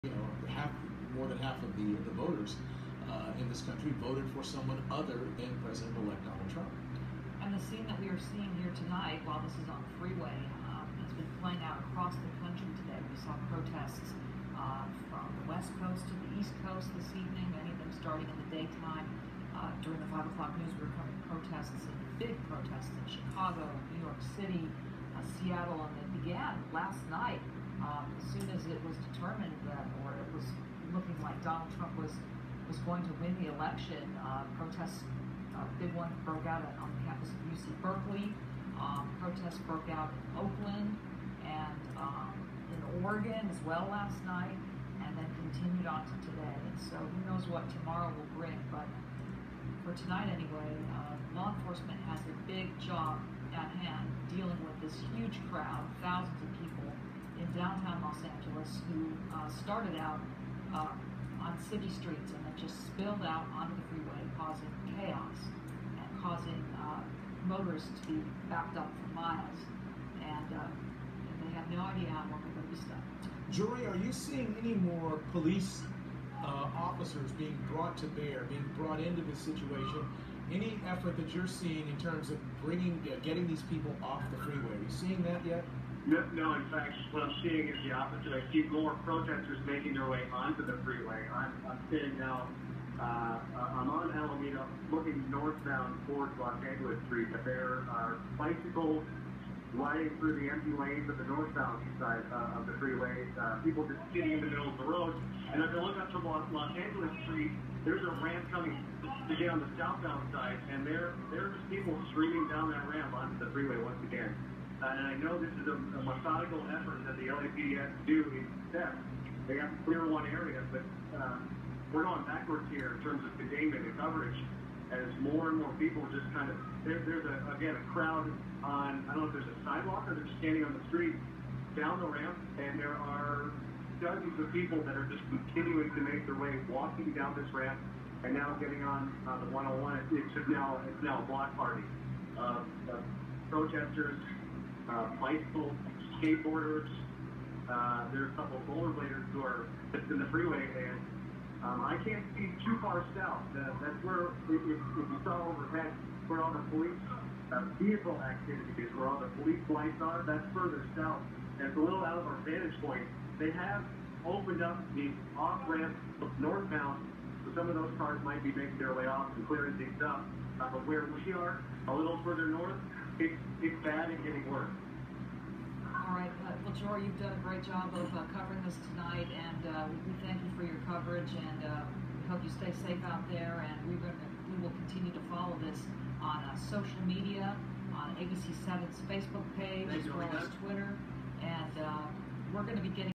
More than half of the voters in this country voted for someone other than President-elect Donald Trump. And the scene that we are seeing here tonight, while this is on the freeway, has been playing out across the country today. We saw protests from the West Coast to the East Coast this evening, many of them starting in the daytime. During the 5 o'clock news, we were covering protests, and big protests in Chicago, New York City, Seattle, and they began last night. As soon as it was determined that, or it was looking like Donald Trump was going to win the election, protests, big one broke out on the campus of UC Berkeley. Protests broke out in Oakland and in Oregon as well last night, and then continued on to today. And so who knows what tomorrow will bring, but for tonight anyway, law enforcement has a big job at hand dealing with this huge crowd, thousands of people in downtown Los Angeles who started out on city streets and then just spilled out onto the freeway, causing chaos and causing motorists to be backed up for miles, and they have no idea how long they're going to be stuck. Jory, are you seeing any more police officers being brought to bear, being brought into this situation? Any effort that you're seeing in terms of getting these people off the freeway? Are you seeing that yet? No, in fact, what I'm seeing is the opposite. I see more protesters making their way onto the freeway. I'm sitting now, I'm on Alameda looking northbound towards Los Angeles Street. There are bicycles riding through the empty lanes of the northbound side of the freeway, people just sitting in the middle of the road. And as I look up from Los Angeles Street, there's a ramp coming to get on the southbound side, and there's people streaming down that ramp onto the freeway once again. And I know this is a methodical effort that the LAPD has to do in steps. They have to clear one area, but we're going backwards here in terms of containment and coverage as more and more people just kind of, there's again a crowd on, I don't know if there's a sidewalk or they're just standing on the street down the ramp, and there are dozens of people that are just continuing to make their way, walking down this ramp, and now getting on the 101. It's now a block party of protesters, bicycle, skateboarders. There's a couple of rollerbladers who are just in the freeway, and I can't see too far south. That's where, if you saw overhead, where all the police vehicle activity is, where all the police lights are, that's further south. And it's a little out of our vantage point. They have opened up the off-ramp northbound, so some of those cars might be making their way off and clearing things up. But where we are, a little further north, it's bad and getting worse. All right, well, Jory, you've done a great job of covering this tonight, and we thank you for your coverage, and we hope you stay safe out there, and we will continue to follow this on social media, on ABC7's Facebook page, as well as Twitter, and we're going to be getting